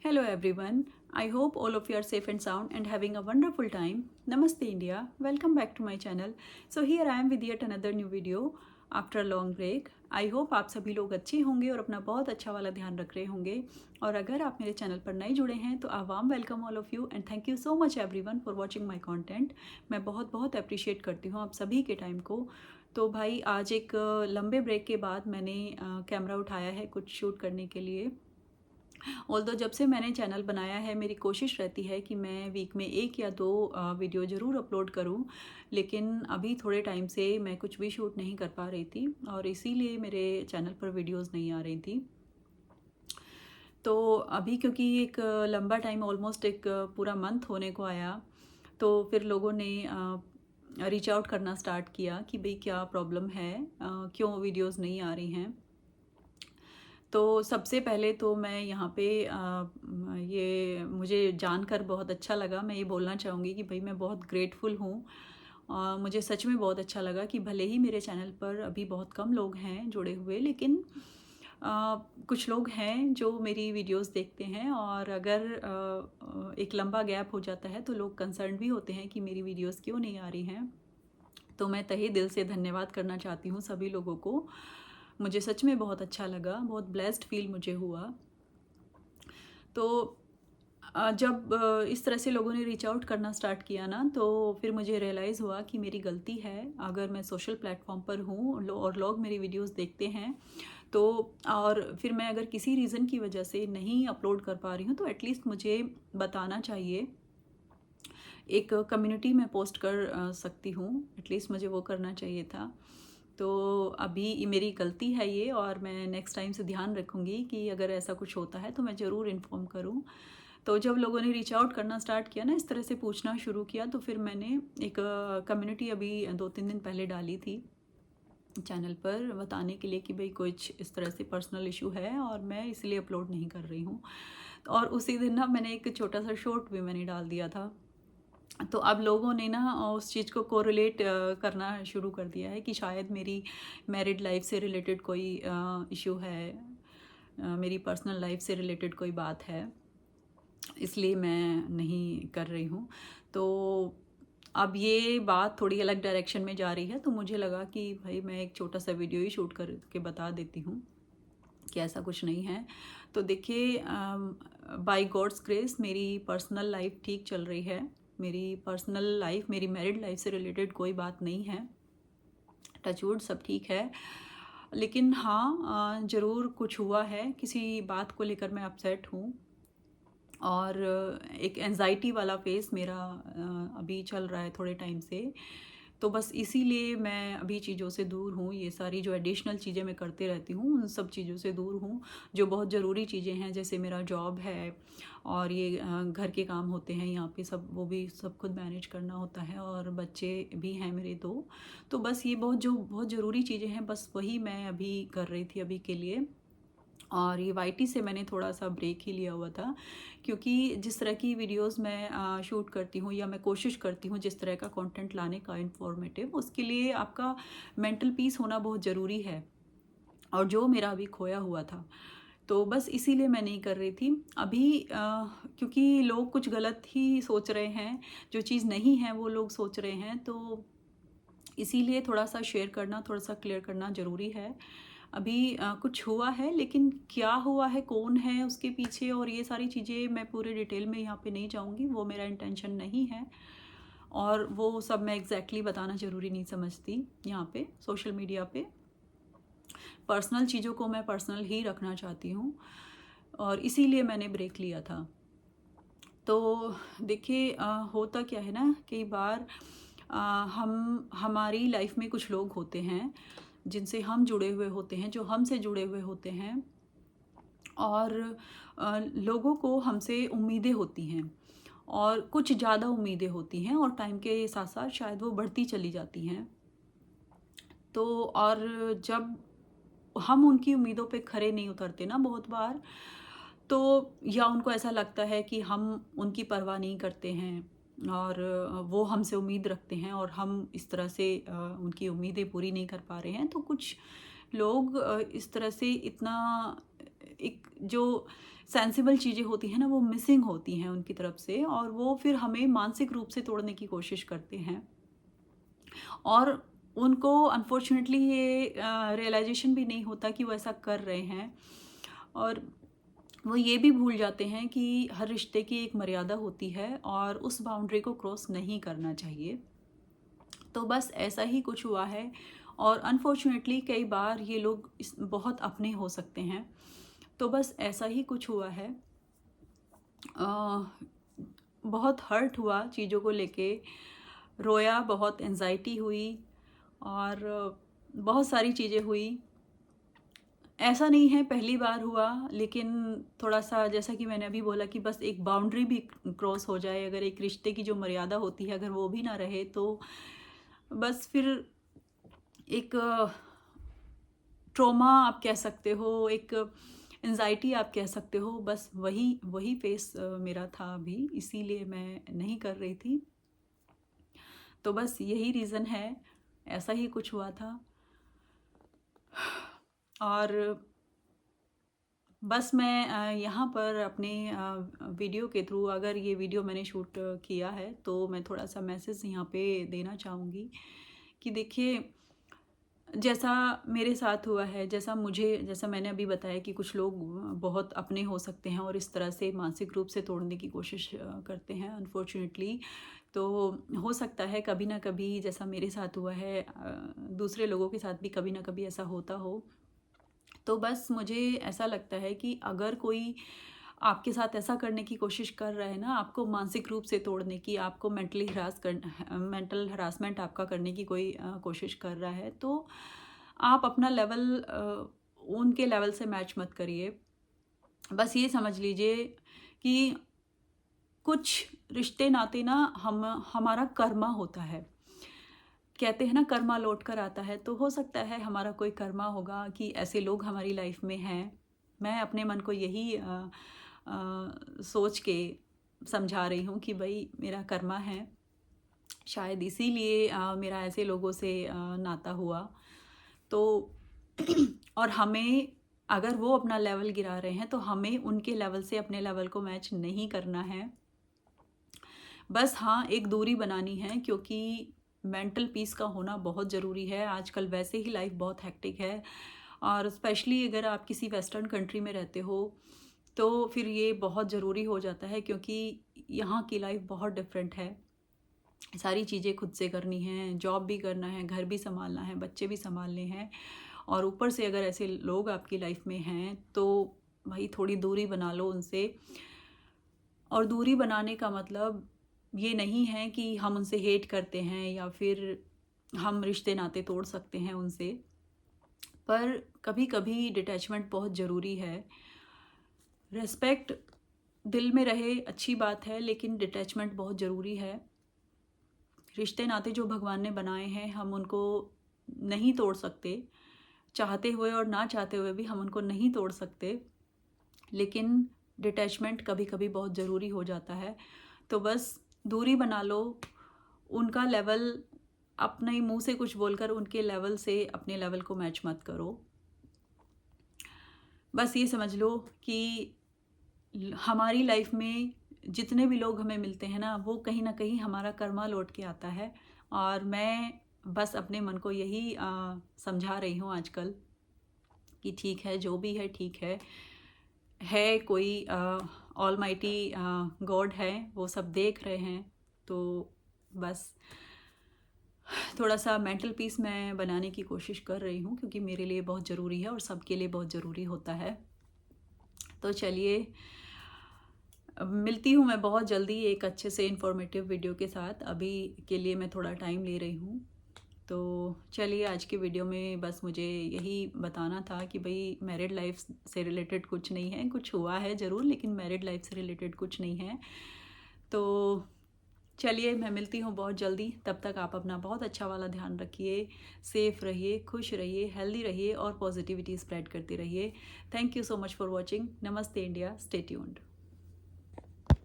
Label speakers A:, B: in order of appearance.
A: Hello everyone. I hope all of you are safe and sound and having a wonderful time. Namaste India. Welcome back to my channel. So here I am with yet another new video after a long break. I hope आप सभी लोग अच्छे होंगे और अपना बहुत अच्छा वाला ध्यान रख रहे होंगे। और अगर आप मेरे चैनल पर नए जुड़े हैं तो a warm welcome all of you and thank you so much everyone for watching my content. मैं बहुत बहुत अप्रिशिएट करती हूँ आप सभी के टाइम को। तो भाई आज एक लंबे ब्रेक के बाद मैंने कैमरा उठाया है कुछ शूट करने के लिए। ऑल्दो जब से मैंने चैनल बनाया है मेरी कोशिश रहती है कि मैं वीक में 1 या 2 वीडियो ज़रूर अपलोड करूं, लेकिन अभी थोड़े टाइम से मैं कुछ भी शूट नहीं कर पा रही थी और इसीलिए मेरे चैनल पर वीडियोस नहीं आ रही थी। तो अभी क्योंकि एक लंबा टाइम ऑलमोस्ट एक पूरा मंथ होने को आया, तो फिर लोगों ने रीच आउट करना स्टार्ट किया कि भाई क्या प्रॉब्लम है, क्यों वीडियोस नहीं आ रही हैं। तो सबसे पहले तो मैं यहाँ पे ये मुझे जानकर बहुत अच्छा लगा। मैं ये बोलना चाहूँगी कि भाई मैं बहुत ग्रेटफुल हूँ। मुझे सच में बहुत अच्छा लगा कि भले ही मेरे चैनल पर अभी बहुत कम लोग हैं जुड़े हुए, लेकिन कुछ लोग हैं जो मेरी वीडियोस देखते हैं और अगर एक लंबा गैप हो जाता है तो लोग कंसर्न भी होते हैं कि मेरी वीडियोस क्यों नहीं आ रही हैं। तो मैं तहे दिल से धन्यवाद करना चाहती हूँ सभी लोगों को। मुझे सच में बहुत अच्छा लगा, बहुत ब्लेस्ड फील मुझे हुआ। तो जब इस तरह से लोगों ने रीच आउट करना स्टार्ट किया ना, तो फिर मुझे रियलाइज़ हुआ कि मेरी गलती है। अगर मैं सोशल प्लेटफॉर्म पर हूँ और लोग मेरी वीडियोस देखते हैं, तो और फिर मैं अगर किसी रीज़न की वजह से नहीं अपलोड कर पा रही हूँ तो एटलीस्ट मुझे बताना चाहिए। एक कम्युनिटी में पोस्ट कर सकती हूँ, एटलीस्ट मुझे वो करना चाहिए था। तो अभी मेरी गलती है ये और मैं नेक्स्ट टाइम से ध्यान रखूँगी कि अगर ऐसा कुछ होता है तो मैं ज़रूर इन्फॉर्म करूँ। तो जब लोगों ने रीच आउट करना स्टार्ट किया ना, इस तरह से पूछना शुरू किया, तो फिर मैंने एक कम्युनिटी अभी 2-3 दिन पहले डाली थी चैनल पर बताने के लिए कि भाई कुछ इस तरह से पर्सनल इशू है और मैं इसलिए अपलोड नहीं कर रही हूँ। और उसी दिन ना मैंने एक छोटा सा शॉर्ट भी मैंने डाल दिया था। तो अब लोगों ने ना उस चीज़ को कोरिलेट करना शुरू कर दिया है कि शायद मेरी मैरिड लाइफ से रिलेटेड कोई इशू है, मेरी पर्सनल लाइफ से रिलेटेड कोई बात है, इसलिए मैं नहीं कर रही हूँ। तो अब ये बात थोड़ी अलग डायरेक्शन में जा रही है, तो मुझे लगा कि भाई मैं एक छोटा सा वीडियो ही शूट करके बता देती हूँ कि ऐसा कुछ नहीं है। तो देखिए, बाय गॉड्स ग्रेस मेरी पर्सनल लाइफ ठीक चल रही है। मेरी पर्सनल लाइफ, मेरी मैरिड लाइफ से रिलेटेड कोई बात नहीं है, टचवुड सब ठीक है। लेकिन हाँ, ज़रूर कुछ हुआ है, किसी बात को लेकर मैं अपसेट हूँ और एक एंजाइटी वाला फेस मेरा अभी चल रहा है थोड़े टाइम से। तो बस इसीलिए मैं अभी चीज़ों से दूर हूँ। ये सारी जो एडिशनल चीज़ें मैं करते रहती हूँ उन सब चीज़ों से दूर हूँ। जो बहुत ज़रूरी चीज़ें हैं जैसे मेरा जॉब है और ये घर के काम होते हैं यहाँ पे, सब वो भी सब खुद मैनेज करना होता है और बच्चे भी हैं मेरे 2। तो बस ये बहुत ज़रूरी चीज़ें हैं, बस वही मैं अभी कर रही थी अभी के लिए। और ये वाईटी से मैंने थोड़ा सा ब्रेक ही लिया हुआ था, क्योंकि जिस तरह की वीडियोस मैं शूट करती हूँ या मैं कोशिश करती हूँ जिस तरह का कंटेंट लाने का इंफॉर्मेटिव, उसके लिए आपका मेंटल पीस होना बहुत ज़रूरी है और जो मेरा अभी खोया हुआ था। तो बस इसीलिए मैं नहीं कर रही थी अभी, क्योंकि लोग कुछ गलत ही सोच रहे हैं, जो चीज़ नहीं है वो लोग सोच रहे हैं, तो इसीलिए थोड़ा सा शेयर करना, थोड़ा सा क्लियर करना ज़रूरी है। अभी कुछ हुआ है, लेकिन क्या हुआ है, कौन है उसके पीछे और ये सारी चीज़ें मैं पूरे डिटेल में यहाँ पे नहीं जाऊँगी, वो मेरा इंटेंशन नहीं है और वो सब मैं एग्जैक्टली बताना ज़रूरी नहीं समझती यहाँ पे सोशल मीडिया पे। पर्सनल चीज़ों को मैं पर्सनल ही रखना चाहती हूँ और इसीलिए मैंने ब्रेक लिया था। तो देखिए, होता क्या है ना, कई बार हम हमारी लाइफ में कुछ लोग होते हैं जिनसे हम जुड़े हुए होते हैं, जो हमसे जुड़े हुए होते हैं और लोगों को हमसे उम्मीदें होती हैं और कुछ ज़्यादा उम्मीदें होती हैं और टाइम के साथ साथ शायद वो बढ़ती चली जाती हैं। तो और जब हम उनकी उम्मीदों पे खरे नहीं उतरते ना बहुत बार, तो या उनको ऐसा लगता है कि हम उनकी परवाह नहीं करते हैं और वो हमसे उम्मीद रखते हैं और हम इस तरह से उनकी उम्मीदें पूरी नहीं कर पा रहे हैं, तो कुछ लोग इस तरह से इतना एक जो सेंसिबल चीज़ें होती हैं ना वो मिसिंग होती हैं उनकी तरफ से, और वो फिर हमें मानसिक रूप से तोड़ने की कोशिश करते हैं। और उनको अनफॉर्चुनेटली ये रियलाइजेशन भी नहीं होता कि वो ऐसा कर रहे हैं, और वो ये भी भूल जाते हैं कि हर रिश्ते की एक मर्यादा होती है और उस बाउंड्री को क्रॉस नहीं करना चाहिए। तो बस ऐसा ही कुछ हुआ है, और अनफॉर्चुनेटली कई बार ये लोग इस बहुत अपने हो सकते हैं। तो बस ऐसा ही कुछ हुआ है। अ, बहुत हर्ट हुआ चीज़ों को लेके, रोया, बहुत एंजाइटी हुई, और बहुत सारी चीज़ें हुई। ऐसा नहीं है पहली बार हुआ, लेकिन थोड़ा-सा जैसा कि मैंने अभी बोला कि बस एक बाउंड्री भी क्रॉस हो जाए, अगर एक रिश्ते की जो मर्यादा होती है अगर वो भी ना रहे, तो बस फिर एक ट्रॉमा आप कह सकते हो, एक एंजाइटी आप कह सकते हो, बस वही वही फेस मेरा था अभी, इसीलिए मैं नहीं कर रही थी। तो बस यही रीज़न है, ऐसा ही कुछ हुआ था। और बस मैं यहाँ पर अपने वीडियो के थ्रू, अगर ये वीडियो मैंने शूट किया है तो मैं थोड़ा सा मैसेज यहाँ पे देना चाहूँगी कि देखिए, जैसा मेरे साथ हुआ है, जैसा मैंने अभी बताया कि कुछ लोग बहुत अपने हो सकते हैं और इस तरह से मानसिक रूप से तोड़ने की कोशिश करते हैं अनफॉर्चुनेटली। तो हो सकता है कभी ना कभी, जैसा मेरे साथ हुआ है, दूसरे लोगों के साथ भी कभी ना कभी ऐसा होता हो। तो बस मुझे ऐसा लगता है कि अगर कोई आपके साथ ऐसा करने की कोशिश कर रहा है ना, आपको मानसिक रूप से तोड़ने की, आपको मेंटल हरासमेंट आपका करने की कोई कोशिश कर रहा है, तो आप अपना लेवल उनके लेवल से मैच मत करिए। बस ये समझ लीजिए कि कुछ रिश्ते नाते ना हमारा कर्मा होता है। कहते हैं ना, कर्मा लौट कर आता है, तो हो सकता है हमारा कोई कर्मा होगा कि ऐसे लोग हमारी लाइफ में हैं। मैं अपने मन को यही सोच के समझा रही हूँ कि भाई मेरा कर्मा है, शायद इसीलिए मेरा ऐसे लोगों से नाता हुआ। तो और हमें, अगर वो अपना लेवल गिरा रहे हैं तो हमें उनके लेवल से अपने लेवल को मैच नहीं करना है। बस हाँ, एक दूरी बनानी है, क्योंकि मेंटल पीस का होना बहुत ज़रूरी है। आजकल वैसे ही लाइफ बहुत हेक्टिक है, और स्पेशली अगर आप किसी वेस्टर्न कंट्री में रहते हो तो फिर ये बहुत ज़रूरी हो जाता है, क्योंकि यहाँ की लाइफ बहुत डिफरेंट है। सारी चीज़ें खुद से करनी हैं, जॉब भी करना है, घर भी संभालना है, बच्चे भी संभालने हैं, और ऊपर से अगर ऐसे लोग आपकी लाइफ में हैं तो भाई थोड़ी दूरी बना लो उनसे। और दूरी बनाने का मतलब ये नहीं है कि हम उनसे हेट करते हैं या फिर हम रिश्ते नाते तोड़ सकते हैं उनसे, पर कभी कभी डिटैचमेंट बहुत ज़रूरी है। रिस्पेक्ट दिल में रहे अच्छी बात है, लेकिन डिटैचमेंट बहुत ज़रूरी है। रिश्ते नाते जो भगवान ने बनाए हैं हम उनको नहीं तोड़ सकते, चाहते हुए और ना चाहते हुए भी हम उनको नहीं तोड़ सकते, लेकिन डिटैचमेंट कभी कभी बहुत ज़रूरी हो जाता है। तो बस दूरी बना लो, उनका लेवल अपने ही मुंह से कुछ बोलकर उनके लेवल से अपने लेवल को मैच मत करो। बस ये समझ लो कि हमारी लाइफ में जितने भी लोग हमें मिलते हैं ना, वो कहीं ना कहीं हमारा कर्मा लौट के आता है। और मैं बस अपने मन को यही समझा रही हूँ आजकल कि ठीक है, जो भी है ठीक है कोई ऑलमाइटी गॉड है, वो सब देख रहे हैं। तो बस थोड़ा सा मेंटल पीस मैं बनाने की कोशिश कर रही हूँ, क्योंकि मेरे लिए बहुत ज़रूरी है और सबके लिए बहुत ज़रूरी होता है। तो चलिए, मिलती हूँ मैं बहुत जल्दी एक अच्छे से इन्फॉर्मेटिव वीडियो के साथ। अभी के लिए मैं थोड़ा टाइम ले रही हूँ। तो चलिए, आज के वीडियो में बस मुझे यही बताना था कि भाई मैरिड लाइफ से रिलेटेड कुछ नहीं है, कुछ हुआ है ज़रूर, लेकिन मैरिड लाइफ से रिलेटेड कुछ नहीं है। तो चलिए, मैं मिलती हूँ बहुत जल्दी। तब तक आप अपना बहुत अच्छा वाला ध्यान रखिए, सेफ़ रहिए, खुश रहिए, हेल्दी रहिए और पॉजिटिविटी स्प्रेड करते रहिए। Thank you so much for watching. नमस्ते इंडिया, स्टे ट्यून्ड।